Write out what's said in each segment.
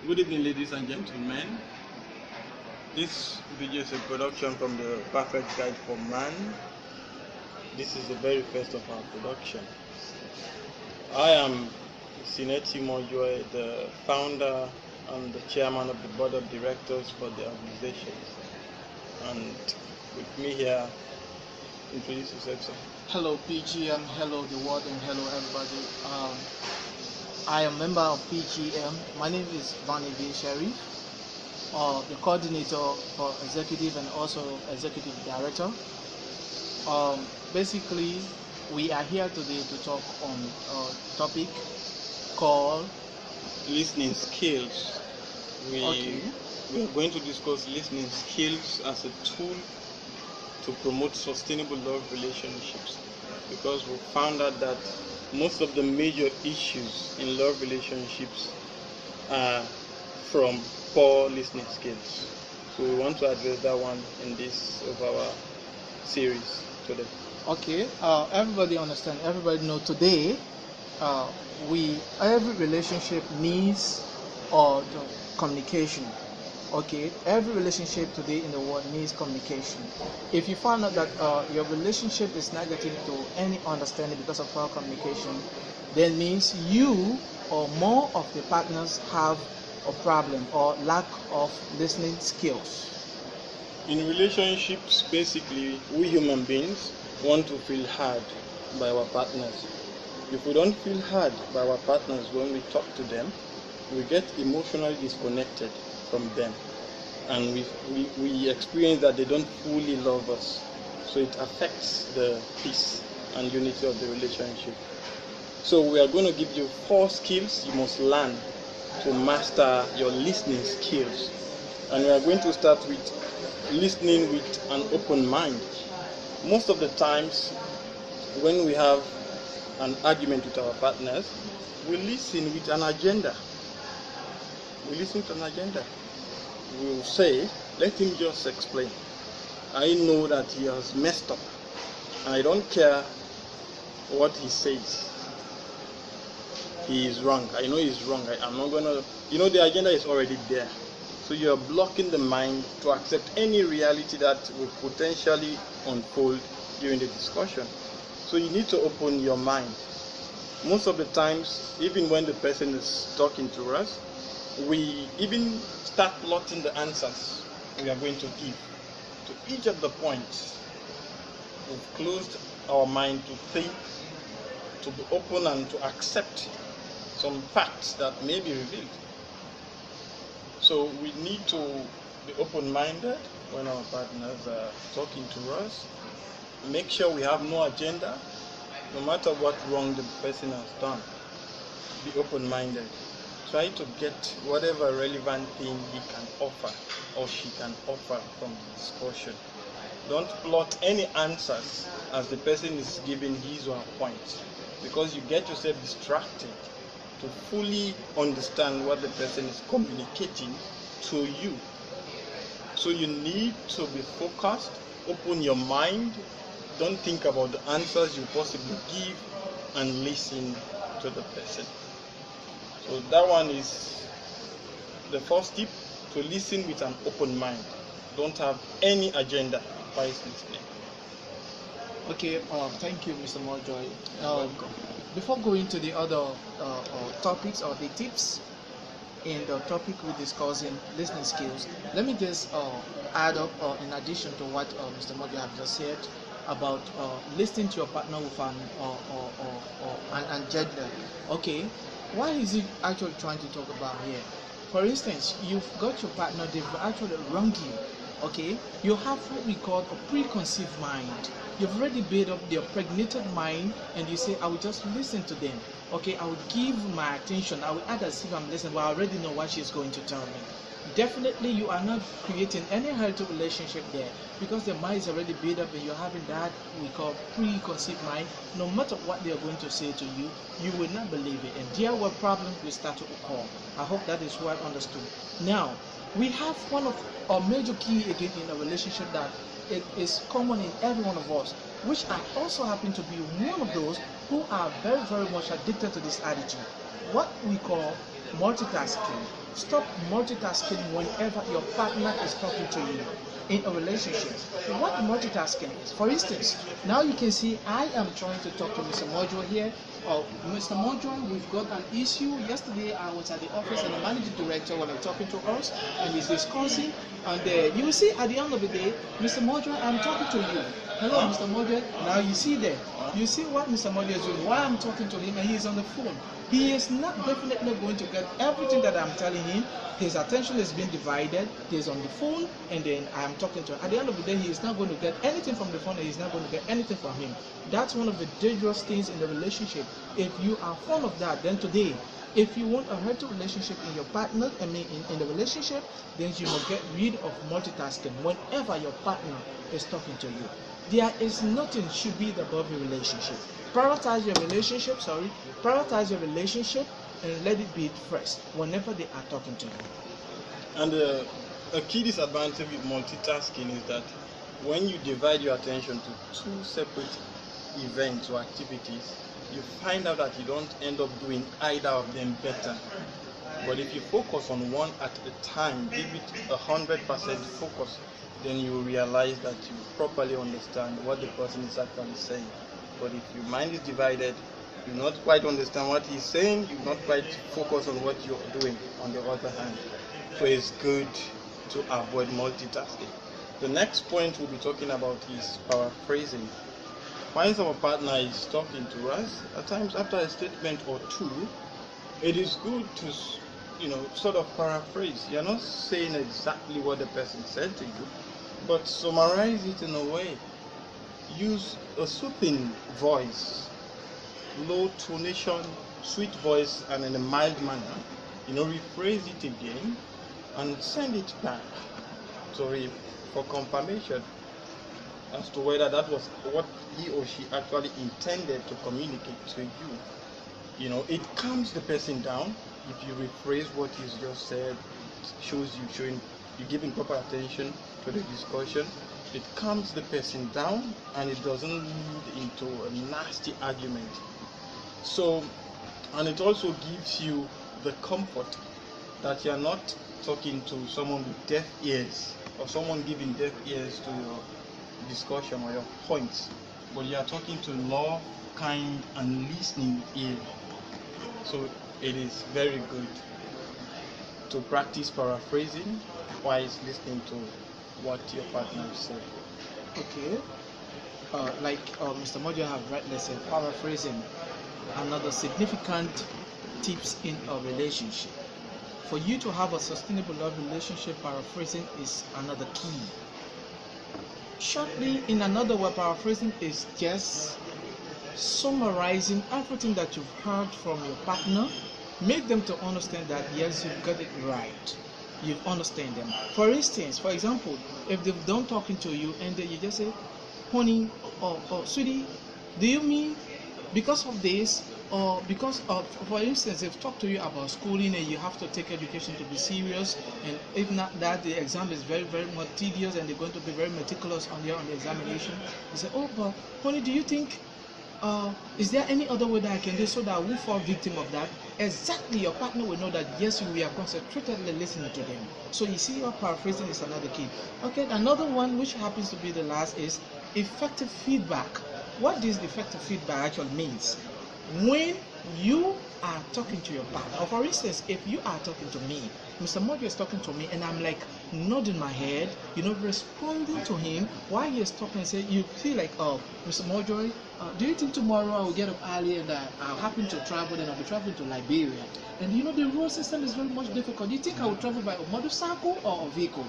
Good evening, ladies and gentlemen. This video is a production from the Perfect Guide for Man. This is the very first of our production. I am Sinneh T Moijueh, the founder and the chairman of the board of directors for the organization. And with me here, introduce yourself, sir. Hello PGM, hello the world, and hello everybody. I am a member of PGM. My name is Varney V Sheriff, the coordinator for executive and also executive director. Basically, we are here today to talk on a topic called Listening skills. We are going to discuss listening skills as a tool to promote sustainable love relationships, because we found out that most of the major issues in love relationships are from poor listening skills. So we want to address that one in this of our series today. Okay, everybody understand, everybody know today every relationship needs communication. Okay, every relationship today in the world needs communication. If you find out that your relationship is not getting to any understanding because of poor communication, then means you or more of the partners have a problem or lack of listening skills. In relationships, basically, we human beings want to feel heard by our partners. If we don't feel heard by our partners when we talk to them, we get emotionally disconnected from them, and we experience that they don't fully love us. So it affects the peace and unity of the relationship. So we are going to give you 4 skills you must learn to master your listening skills. And we are going to start with listening with an open mind. Most of the times when we have an argument with our partners, we listen with an agenda. We listen to an agenda. We will say, let him just explain. I know that he has messed up. I don't care what he says. He is wrong. I know he's wrong. I'm not going to... the agenda is already there. So you're blocking the mind to accept any reality that will potentially unfold during the discussion. So you need to open your mind. Most of the times, even when the person is talking to us, we even start plotting the answers we are going to give to each of the points. We've closed our mind to think, to be open and to accept some facts that may be revealed. So we need to be open-minded when our partners are talking to us. Make sure we have no agenda, no matter what wrong the person has done. Be open-minded. Try to get whatever relevant thing he can offer or she can offer from the discussion. Don't plot any answers as the person is giving his or her point, because you get yourself distracted to fully understand what the person is communicating to you. So you need to be focused, open your mind, don't think about the answers you possibly give, and listen to the person. So that one is the first tip, to listen with an open mind. Don't have any agenda while listening. Okay, thank you, Mr. Moijueh. Before going to the other topics or the tips in the topic we're discussing, listening skills, let me just add up, in addition to what Mr. Moijueh have just said about listening to your partner with an agenda. Okay, what is he actually trying to talk about here? For instance, you've got your partner, they've actually wronged you. Okay, you have what we call a preconceived mind. You've already built up their pregnated mind, and you say, I will just listen to them. Okay, I will give my attention, I will act as if I'm listening, but I already know what she's going to tell me. Definitely you are not creating any healthy relationship there, because the mind is already built up and you're having that we call preconceived mind. No matter what they are going to say to you, you will not believe it, and there were problems will start to occur. I hope that is well understood. Now, we have one of our major key again in a relationship that it is common in every one of us, which I also happen to be one of those who are very, very much addicted to this attitude. What we call multitasking. Stop multitasking whenever your partner is talking to you in a relationship. What multitasking is, for instance, now you can see I am trying to talk to Mr. Moijueh here. Oh, Mr. Moijueh, we've got an issue. Yesterday I was at the office and the managing director was talking to us and he's discussing. And you will see at the end of the day, Mr. Moijueh, I'm talking to you. Hello, Mr. Moijueh. Now you see there. You see what Mr. Moijueh is doing while I'm talking to him and he's on the phone. He is not definitely going to get everything that I'm telling him. His attention is being divided. He's on the phone and then I'm talking to him. At the end of the day, he is not going to get anything from the phone and he's not going to get anything from him. That's one of the dangerous things in the relationship. If you are fond of that, then today, if you want a healthy relationship in your partner, in the relationship, then you must get rid of multitasking whenever your partner is talking to you. There is nothing should be above your relationship. Prioritize your relationship, and let it be first whenever they are talking to you. And a key disadvantage with multitasking is that when you divide your attention to two separate events or activities, you find out that you don't end up doing either of them better. But if you focus on one at a time, give it 100% focus, then you will realize that you properly understand what the person is actually saying. But if your mind is divided, you not quite understand what he's saying, you not quite focus on what you're doing on the other hand. So it's good to avoid multitasking. The next point we'll be talking about is paraphrasing. While our partner is talking to us, at times after a statement or two, it is good to sort of paraphrase. You're not saying exactly what the person said to you, but summarize it in a way. Use a soothing voice, low tonation, sweet voice, and in a mild manner. Rephrase it again and send it back for confirmation as to whether that was what he or she actually intended to communicate to you. It calms the person down if you rephrase what is just said. It shows you're giving proper attention to the discussion. It calms the person down and it doesn't lead into a nasty argument. So, and it also gives you the comfort that you're not talking to someone with deaf ears or someone giving deaf ears to your discussion or your points, but you are talking to love, kind, and listening ear. So it is very good to practice paraphrasing while listening to what your partner said. Okay. Mr. Moijueh have rightly said, paraphrasing, another significant tips in a relationship. For you to have a sustainable love relationship, paraphrasing is another key. Shortly, in another word, paraphrasing is just summarizing everything that you've heard from your partner. Make them to understand that yes, you've got it right. You understand them. For example, if they've done talking to you and then you just say, honey or sweetie, do you mean because of this or because of, for instance, they've talked to you about schooling and you have to take education to be serious, and if not that, the exam is very, very much tedious and they're going to be very meticulous on the examination. You say, oh, but honey, do you think is there any other way that I can do so that I won't fall victim of that? Exactly, your partner will know that yes, we are concentratedly listening to them. So you see, your paraphrasing is another key. Okay, another one which happens to be the last is effective feedback. What this effective feedback actually means? When you are talking to your partner, or for instance, if you are talking to me, Mr. Moijueh is talking to me, and I'm like nodding my head, responding to him while he is talking. Say, you feel like, oh, Mr. Moijueh, do you think tomorrow I will get up early and I'll happen to travel and I'll be traveling to Liberia? And the road system is very much difficult. Do you think I will travel by a motorcycle or a vehicle?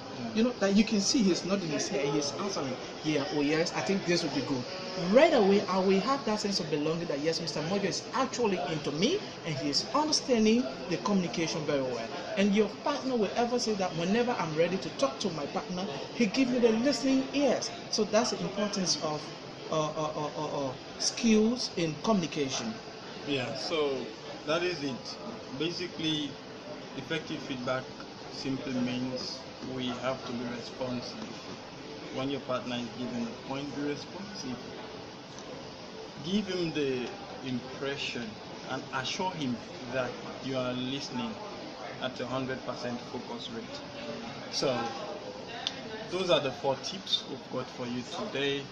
That you can see he's nodding his head and he's answering, yeah, oh yes, I think this would be good. Right away, I will have that sense of belonging that yes, Mr. Moijueh is actually into me and he is understanding the communication very well. And your partner will ever say that whenever I'm ready to talk to my partner, he gives me the listening ears. So that's the importance of skills in communication. Yeah, so that is it. Basically, effective feedback simply means we have to be responsive. When your partner is giving a point, be responsive. Give him the impression and assure him that you are listening at a 100% focus rate. So those are the 4 tips we've got for you today.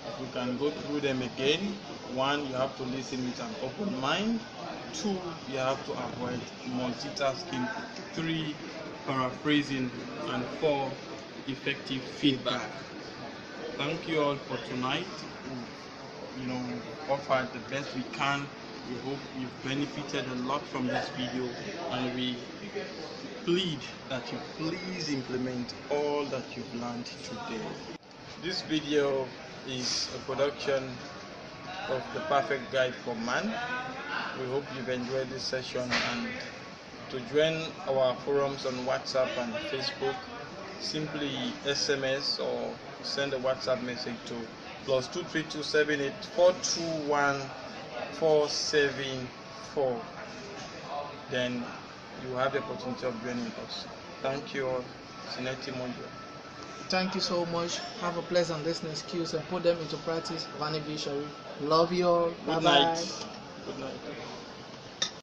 If we can go through them again: 1, you have to listen with an open mind. 2, you have to avoid multitasking. 3, paraphrasing. And 4, effective feedback. Thank you all for tonight. We've offered the best we can. We hope you've benefited a lot from this video, and we plead that you please implement all that you've learned today. This video is a production of The Perfect Guide for Man. We hope you've enjoyed this session, and to join our forums on WhatsApp and Facebook, simply SMS or send a WhatsApp message to +23278421474. Then you have the opportunity of joining us. Thank you all. Sinneh T Moijueh. Thank you so much. Have a pleasant listening skills and put them into practice. Varney V Sheriff. Love you all. Good Bye-bye. night. Good night.